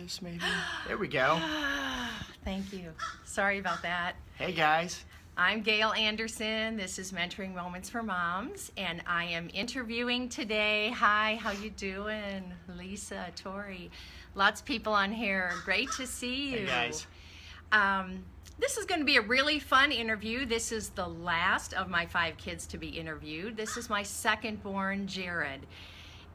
this, maybe. There we go. Thank you. Sorry about that. Hey, guys. I'm Gail Andersen. This is Mentoring Moments for Moms, and I am interviewing today. Hi, how you doing? Lisa, Tori. Lots of people on here. Great to see you. Hey, guys. This is going to be a really fun interview. This is the last of my 5 kids to be interviewed. This is my second born, Jared.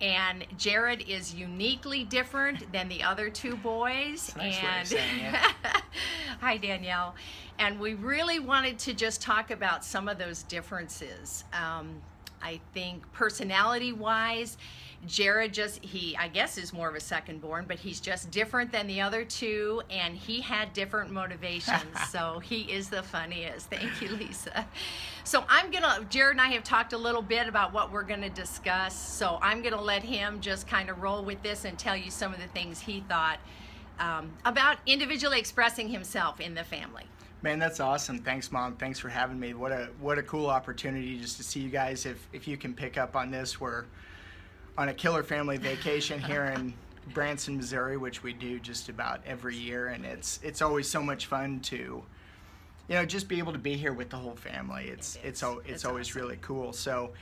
And Jared is uniquely different than the other 2 boys. Nice way of saying it. Hi, Danielle. And we really wanted to just talk about some of those differences. I think personality-wise, Jared I guess is more of a second born, but he's just different than the other 2, and he had different motivations, so he is the funniest. Thank you, Lisa. So Jared and I have talked a little bit about what we're gonna discuss, so I'm gonna let him just kind of roll with this and tell you some of the things he thought about individually expressing himself in the family. Man, that's awesome. Thanks, Mom. Thanks for having me. What a cool opportunity just to see you guys. If you can pick up on this, we're on a killer family vacation here in Branson, Missouri, which we do just about every year, and it's always so much fun to, just be able to be here with the whole family. It's always awesome. Really cool. So,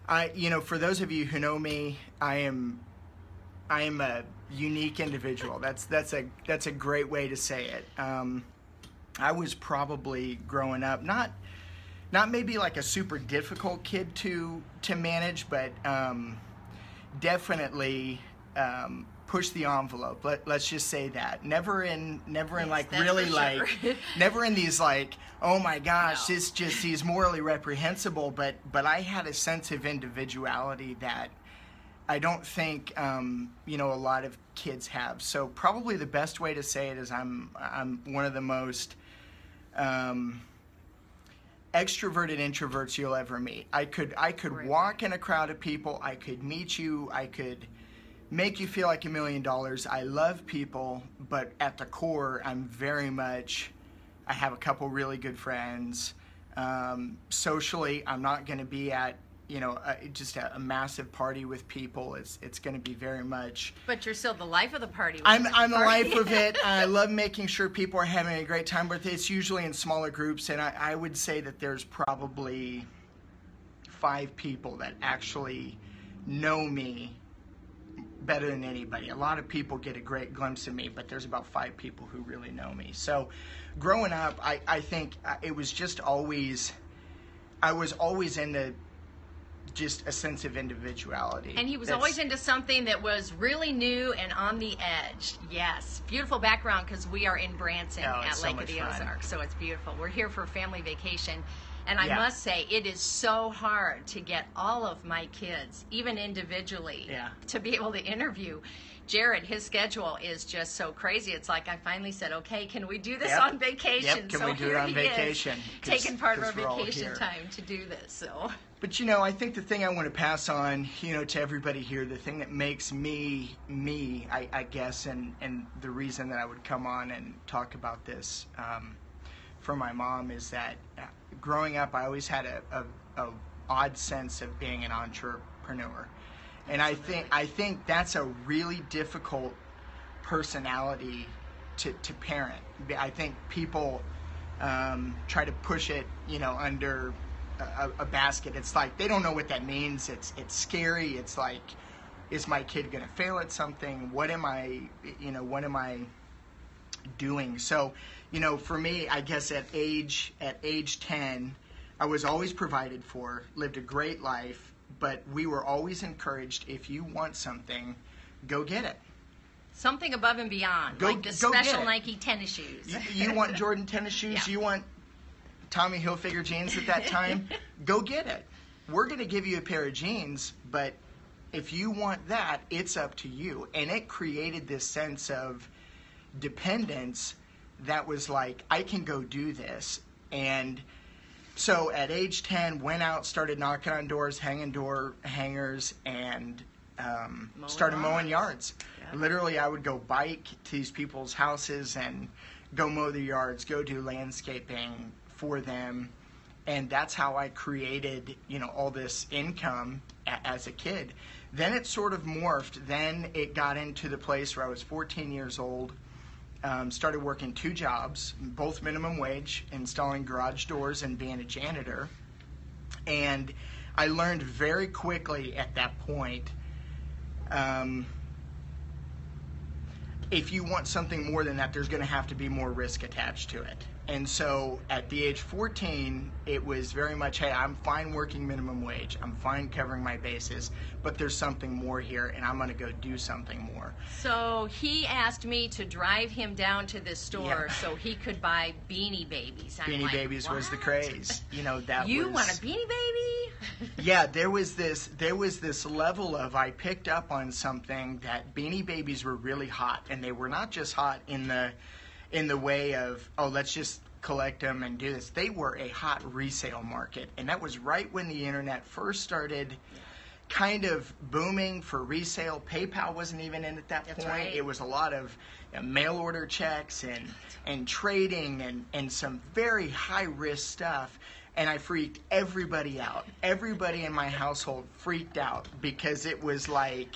for those of you who know me, I am a unique individual. That's a great way to say it. I was probably growing up not maybe like a super difficult kid to manage, but definitely push the envelope. Let's just say that. Never in like really like never in these like, oh my gosh, no. He's morally reprehensible. But I had a sense of individuality that I don't think a lot of kids have. So probably the best way to say it is I'm one of the most extroverted introverts you'll ever meet. I could walk in a crowd of people. I could meet you. I could make you feel like $1 million. I love people, but at the core, I have a couple really good friends. Socially, I'm not going to be at just a massive party with people. It's going to be very much. But you're still the life of the party. I'm the life of it. I love making sure people are having a great time, but it's usually in smaller groups. And I would say that there's probably 5 people that actually know me better than anybody. A lot of people get a great glimpse of me, but there's about 5 people who really know me. So growing up, I think it was just always, I was always into just a sense of individuality. And he was always into something that was really new and on the edge. Yes. Beautiful background because we are in Branson at Lake of the Ozarks. So it's beautiful. We're here for family vacation. And I must say, it is so hard to get all of my kids, even individually, to be able to interview. Jared, his schedule is just so crazy. It's like I finally said, okay, can we do this on vacation? Yep, can we do it on vacation? Taking part of our vacation time to do this. So. But I think the thing I want to pass on, to everybody here, the thing that makes me, I guess, and the reason that I would come on and talk about this for my mom is that growing up, I always had a odd sense of being an entrepreneur. And I think that's a really difficult personality to parent. I think people try to push it, under a basket. It's like they don't know what that means. It's scary. It's like, is my kid going to fail at something? What am I doing? So, for me, I guess at age 10, I was always provided for, lived a great life. But we were always encouraged, if you want something, go get it. Something above and beyond, like the special Nike tennis shoes. You want Jordan tennis shoes? You want Tommy Hilfiger jeans at that time? Go get it. We're going to give you a pair of jeans, but if you want that, it's up to you. And it created this sense of dependence that was like, I can go do this. And so at age 10, went out, started knocking on doors, hanging door hangers, and started mowing yards. Yeah. Literally, I would go bike to these people's houses and go mow their yards, go do landscaping for them. And that's how I created, all this income as a kid. Then it sort of morphed. Then it got into the place where I was 14 years old, started working 2 jobs, both minimum wage, installing garage doors and being a janitor. And I learned very quickly at that point, if you want something more than that, there's going to have to be more risk attached to it. And so at the age 14, it was very much, hey, I'm fine working minimum wage. I'm fine covering my bases, but there's something more here, and I'm going to go do something more. So he asked me to drive him down to this store so he could buy Beanie Babies. I'm Beanie like, Babies what? Was the craze. You know, that you was... want a Beanie Baby? Yeah, there was this level of, I picked up on something that Beanie Babies were really hot, and they were not just hot in the way of, oh, let's just collect them and do this. They were a hot resale market, and that was right when the internet first started kind of booming for resale. PayPal wasn't even in at that point. Right. It was a lot of mail order checks and trading and some very high risk stuff. And I freaked everybody out. Everybody in my household freaked out because it was like,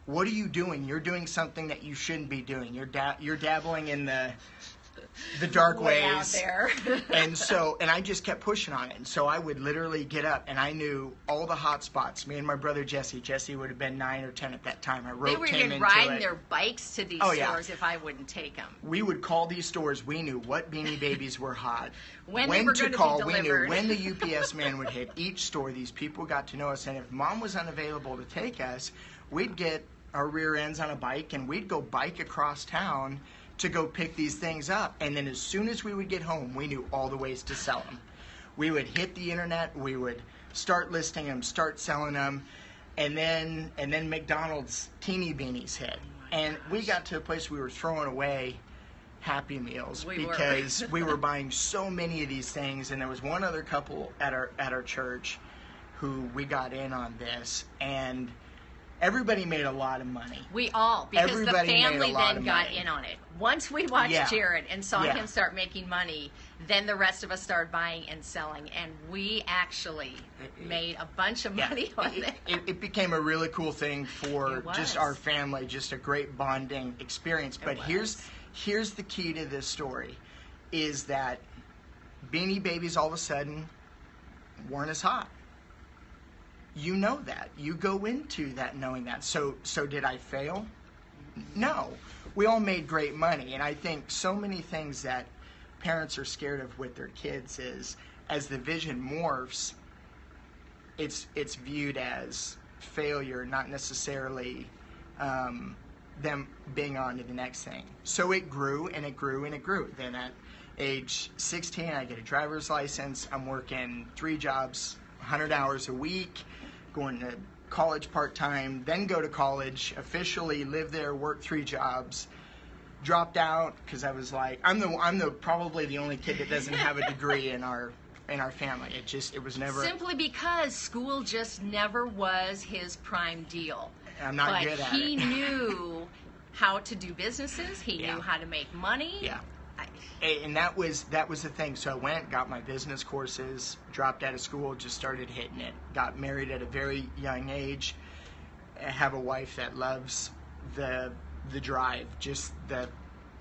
what are you doing? You're doing something that you shouldn't be doing. You're dabbling in the dark Way ways. out there. and I just kept pushing on it. And so I would literally get up, and I knew all the hot spots. Me and my brother Jesse would have been 9 or 10 at that time. I They roped were him even into riding it. their bikes to these Oh, yeah. stores if I wouldn't take them. We would call these stores. We knew what Beanie Babies were hot. When they were to going to call. be We knew delivered. when the UPS man would hit each store. These people got to know us, and if Mom was unavailable to take us, we'd get our rear ends on a bike, and we'd go bike across town to go pick these things up. And then as soon as we would get home, we knew all the ways to sell them. We would hit the internet, we would start listing them, start selling them, and then McDonald's teeny beanies hit. And we got to a place we were throwing away Happy Meals because we were buying so many of these things. And there was one other couple at our church who we got in on this, and everybody made a lot of money. Because Everybody the made family a lot then of got money. in on it. Once we watched Jared and saw him start making money, then the rest of us started buying and selling, and we actually made a bunch of money on it. It became a really cool thing for It was. just our family, just a great bonding experience. But here's the key to this story, is that Beanie Babies all of a sudden weren't as hot. You know that. You go into that knowing that. So did I fail? No. We all made great money. And I think so many things that parents are scared of with their kids is, as the vision morphs, it's viewed as failure, not necessarily them being on to the next thing. So it grew and it grew and it grew. Then at age 16, I get a driver's license. I'm working 3 jobs, 100 hours a week, going to college part-time, then go to college, officially live there, work 3 jobs, dropped out because I was like, I'm probably the only kid that doesn't have a degree in our family. It was never. Simply because school just never was his prime deal. I'm not good at it. But he knew how to do businesses. He knew how to make money. Yeah. And that was the thing. So I went, got my business courses, dropped out of school, just started hitting it. Got married at a very young age. I have a wife that loves the drive, just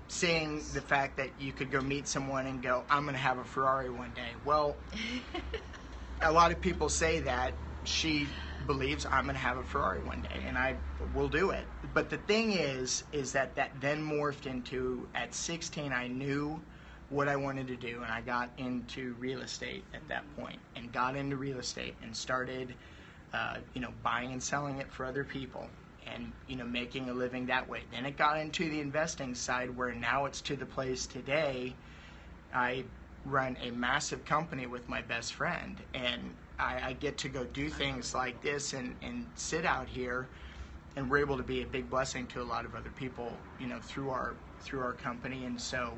seeing the fact that you could go meet someone and go, I'm going to have a Ferrari one day. Well, a lot of people say that. She believes I'm going to have a Ferrari one day, and I will do it. But the thing is that then morphed into, at 16, I knew what I wanted to do, and I got into real estate at that point, and got into real estate and started, buying and selling it for other people, and, making a living that way. Then it got into the investing side, where now it's to the place today. I run a massive company with my best friend, and I get to go do things like this and sit out here, and we're able to be a big blessing to a lot of other people, through our company. And so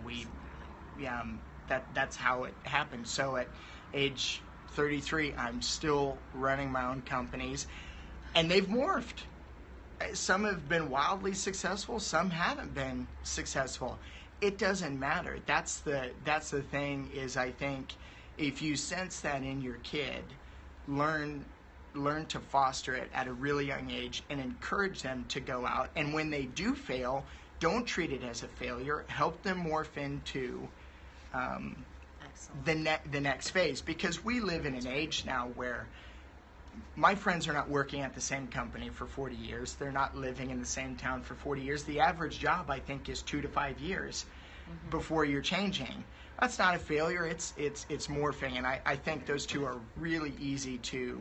that's how it happened. So at age 33, I'm still running my own companies, and they've morphed. Some have been wildly successful, some haven't been successful. It doesn't matter. That's the thing, is I think if you sense that in your kid, learn learn to foster it at a really young age and encourage them to go out. And when they do fail, don't treat it as a failure. Help them morph into the next phase. Because we live in an age now where my friends are not working at the same company for 40 years. They're not living in the same town for 40 years. The average job, I think, is 2 to 5 years before you're changing. That's not a failure. It's morphing, and I think those two are really easy to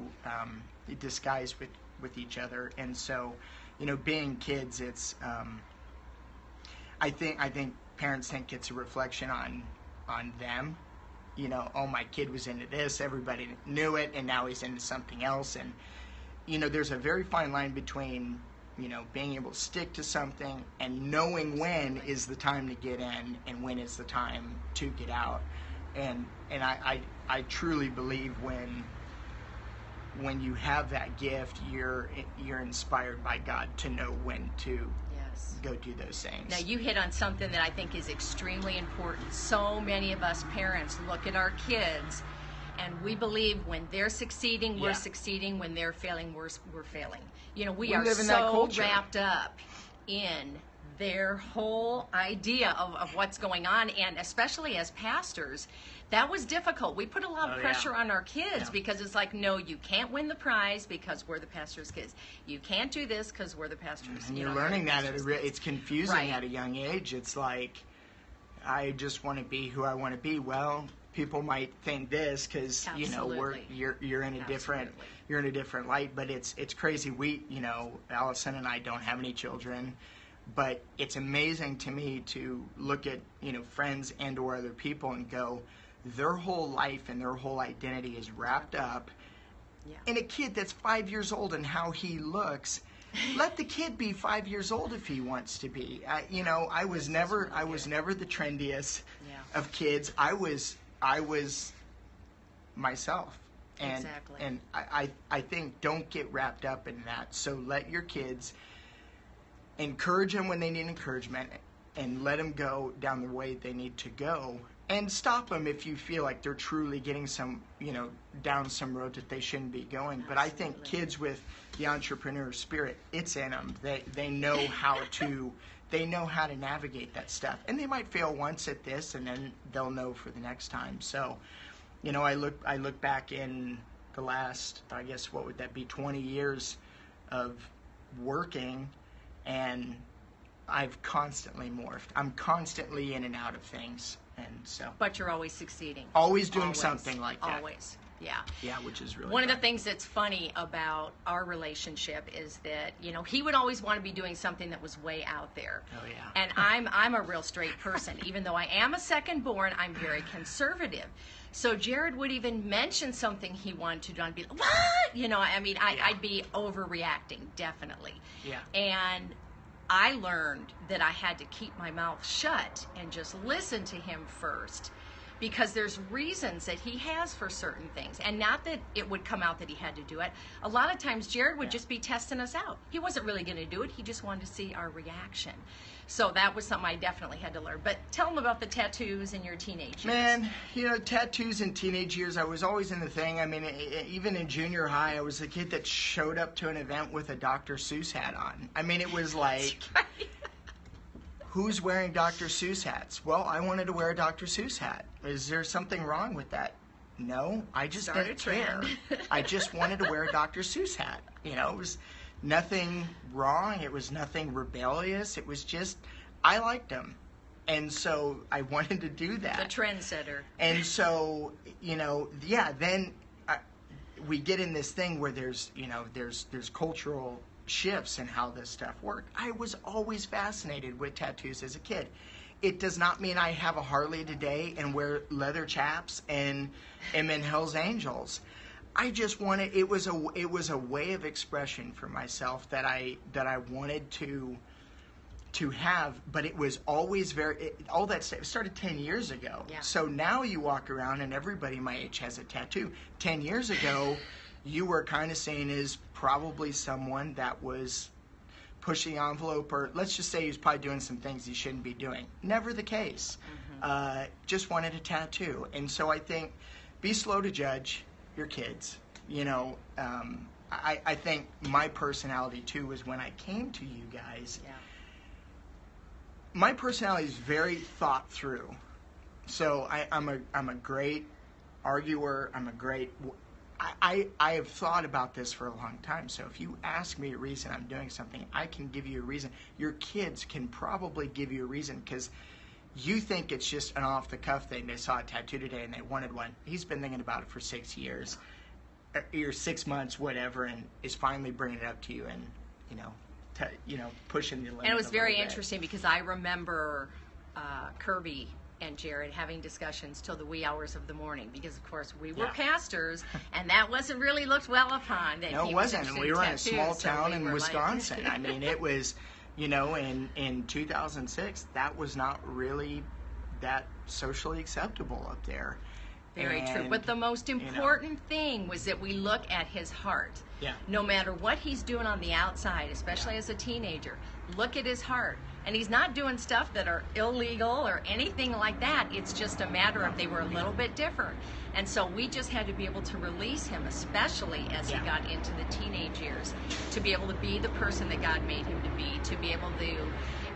disguise with each other. And so, being kids, it's I think parents think it's a reflection on them. Oh, my kid was into this, everybody knew it, and now he's into something else. And there's a very fine line between being able to stick to something and knowing when is the time to get in and when is the time to get out. And I truly believe when you have that gift, you're inspired by God to know when to go do those things. Now, you hit on something that I think is extremely important. So many of us parents look at our kids and we believe when they're succeeding, we're succeeding. When they're failing, we're failing. We are so wrapped up in their whole idea of what's going on. And especially as pastors, that was difficult. We put a lot of pressure on our kids because it's like, no, you can't win the prize because we're the pastor's kids. You can't do this because we're the pastor's. And you're learning that it's confusing at a young age. It's like, I just want to be who I want to be. Well, people might think this because you're in a different light, but it's crazy. We Allison and I don't have any children, but it's amazing to me to look at friends and or other people and go, their whole life and their whole identity is wrapped up in a kid that's 5 years old and how he looks. Let the kid be 5 years old if he wants to be. I was never the trendiest of kids. I was myself. And I think don't get wrapped up in that. So let your kids, encourage them when they need encouragement and let them go down the way they need to go. And stop them if you feel like they're truly getting some, down some road that they shouldn't be going. But I think kids with the entrepreneur spirit, it's in them. They know how to navigate that stuff. And they might fail once at this, and then they'll know for the next time. So, I look back in the last, I guess, what would that be, 20 years of working, and I've constantly morphed. I'm constantly in and out of things. And so, but you're always succeeding. Always doing something like that. Always, yeah. Yeah, which is really one of the things that's funny about our relationship is that he would always want to be doing something that was way out there. Oh yeah. And I'm a real straight person. Even though I am a second born, I'm very conservative. So Jared would even mention something he wanted to do, and I'd be like, what? I'd be overreacting, definitely. Yeah. And I learned that I had to keep my mouth shut and just listen to him first, because there's reasons that he has for certain things, and not that it would come out that he had to do it. A lot of times Jared would just be testing us out. He wasn't really going to do it. He just wanted to see our reaction. So that was something I definitely had to learn. But tell them about the tattoos in your teenage years. Man, tattoos in teenage years, I was always in the thing. I mean, even in junior high, I was the kid that showed up to an event with a Dr. Seuss hat on. I mean, it was like, who's wearing Dr. Seuss hats? Well, I wanted to wear a Dr. Seuss hat. Is there something wrong with that? No, I just didn't care. I just wanted to wear a Dr. Seuss hat. It was nothing wrong. It was nothing rebellious. It was just, I liked them. And so I wanted to do that. The trendsetter. And so, then we get in this thing where there's cultural shifts in how this stuff worked. I was always fascinated with tattoos as a kid. It does not mean I have a Harley today and wear leather chaps and am in Hell's Angels. I just wanted, it was a way of expression for myself that I wanted to have, but it was always all that stuff started 10 years ago. Yeah. So now you walk around and everybody my age has a tattoo. 10 years ago, you were kind of seen as probably someone that was pushing the envelope, or let's just say he was probably doing some things he shouldn't be doing. Never the case. Just wanted a tattoo. And so I think, be slow to judge your kids. I think my personality too was when I came to you guys. Yeah. My personality is very thought through. So I'm a great arguer. I have thought about this for a long time. So if you ask me a reason I'm doing something, I can give you a reason. Your kids can probably give you a reason, because you think it's just an off-the-cuff thing. They saw a tattoo today and they wanted one. He's been thinking about it for 6 years, or 6 months, whatever, and is finally bringing it up to you and, pushing the limit. And it was very interesting because I remember Kirby and Jared having discussions till the wee hours of the morning, because of course we were pastors, and that wasn't really looked well upon. That no, it wasn't. And we were in a small town in Wisconsin. I mean, it was, in 2006, that was not really that socially acceptable up there. Very true. But the most important thing was that we look at his heart. Yeah. No matter what he's doing on the outside, especially as a teenager, look at his heart. And he's not doing stuff that are illegal or anything like that. It's just a matter of they were a little bit different. And so we just had to be able to release him, especially as he got into the teenage years, to be able to be the person that God made him to be, to be able to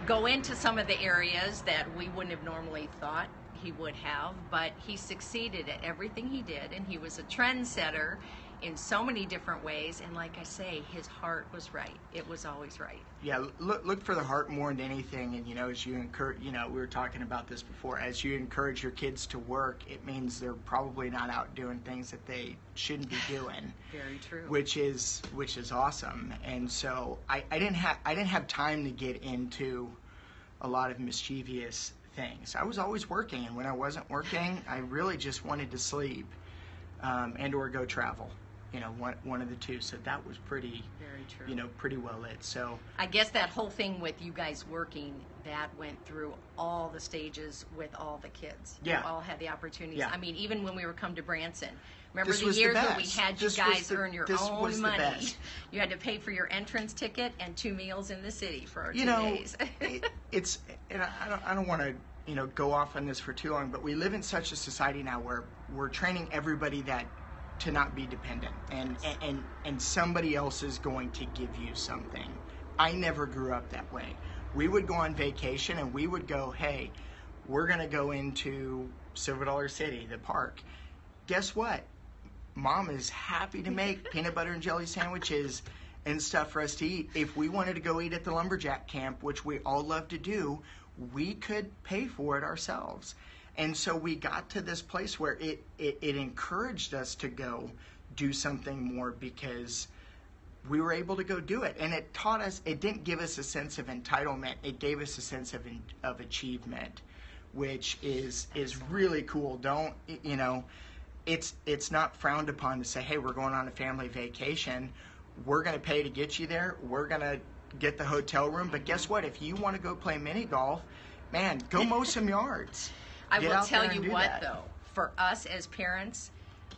go into some of the areas that we wouldn't have normally thought he would have, but he succeeded at everything he did, and he was a trendsetter in so many different ways. And like I say, his heart was right. It was always right. Yeah, look for the heart more than anything. And as you encourage, we were talking about this before, as you encourage your kids to work, it means they're probably not out doing things that they shouldn't be doing. Very true. Which is awesome. And so I didn't have time to get into a lot of mischievous things. I was always working, and when I wasn't working, I really just wanted to sleep and or go travel. One of the two. So that was pretty, very true. Pretty well lit. So I guess that whole thing with you guys working, that went through all the stages with all the kids. Yeah. You all had the opportunities. Yeah. I mean, even when we were come to Branson, remember this the was years the where we best. had you This guys was the- earn your this own was the money. best. You had to pay for your entrance ticket and 2 meals in the city for our 2 You know, days. and I don't want to go off on this for too long, but we live in such a society now where we're training everybody to not be dependent, and somebody else is going to give you something. I never grew up that way. We would go on vacation and we would go, hey, we're going to go into Silver Dollar City, the park. Guess what? Mom is happy to make peanut butter and jelly sandwiches and stuff for us to eat. If we wanted to go eat at the lumberjack camp, which we all love to do, we could pay for it ourselves. And so we got to this place where it encouraged us to go do something more, because we were able to go do it. And it taught us, it didn't give us a sense of entitlement, it gave us a sense of achievement, which is really cool. It's not frowned upon to say, hey, we're going on a family vacation, we're going to pay to get you there, we're going to get the hotel room, but guess what? If you want to go play mini golf, man, go mow some yards. I will tell you what, though, for us as parents,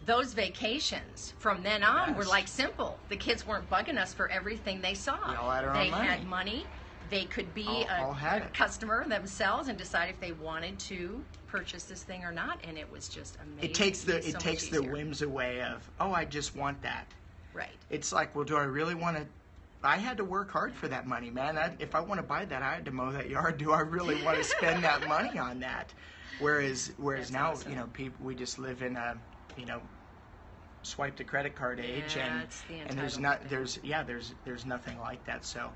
those vacations from then on were like simple. The kids weren't bugging us for everything they saw. We all had our own money. They had money. They could be a customer themselves and decide if they wanted to purchase this thing or not, and it was just amazing. It takes the whims away of, oh, I just want that. Right. It's like, well, do I really want to? I had to work hard for that money, man. If I want to buy that, I had to mow that yard. Do I really want to spend that money on that? Whereas That's now, awesome. people, we just live in a, swipe the credit card age, it's the and there's nothing like that. So,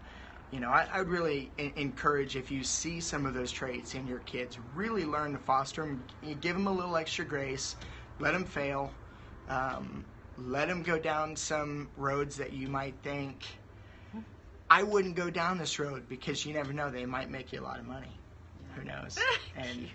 I would really encourage, if you see some of those traits in your kids, really learn to foster them. You give them a little extra grace, let them fail, let them go down some roads that you might think, I wouldn't go down this road, because you never know, they might make you a lot of money. Who knows? And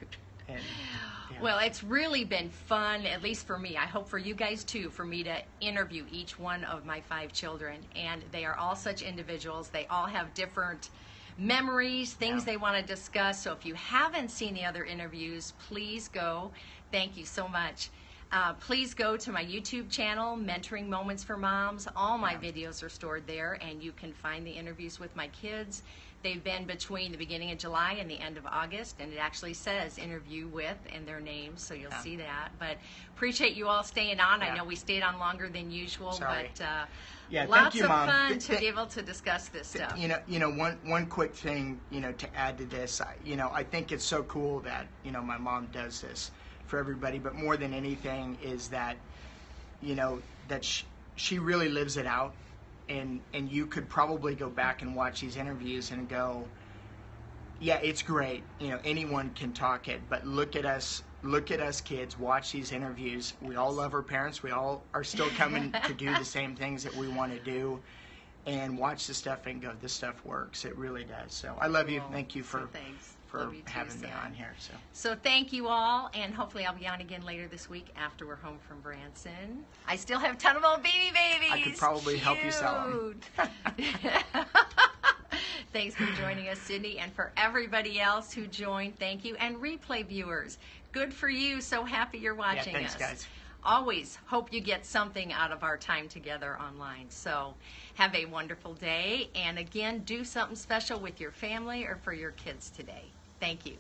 Well, it's really been fun, at least for me. I hope for you guys too, for me to interview each one of my 5 children. And they are all such individuals. They all have different memories, things they want to discuss. So if you haven't seen the other interviews, please go. Thank you so much. Please go to my YouTube channel, Mentoring Moments for Moms. All my videos are stored there, and you can find the interviews with my kids. They've been between the beginning of July and the end of August, and it actually says interview with and their names, so you'll see that. But appreciate you all staying on. I know we stayed on longer than usual, Sorry. but Yeah, lots thank you, of Mom. fun to be able to discuss this stuff. One quick thing, to add to this, I think it's so cool that, my mom does this for everybody, but more than anything is that, that she really lives it out, and you could probably go back and watch these interviews and go, yeah, it's great, anyone can talk it, but look at us kids, watch these interviews. We all love our parents. We all are still coming to do the same things that we want to do, and watch the stuff and go, this stuff works. It really does. So I love you. Thank you for having me on here. So thank you all, and hopefully I'll be on again later this week after we're home from Branson. I still have a ton of old Beanie Babies. I could probably help you sell them. Thanks for joining us, Sydney, and for everybody else who joined, thank you. And replay viewers, good for you. So happy you're watching thanks, us. Guys. Always hope you get something out of our time together online. So have a wonderful day. And again, do something special with your family or for your kids today. Thank you.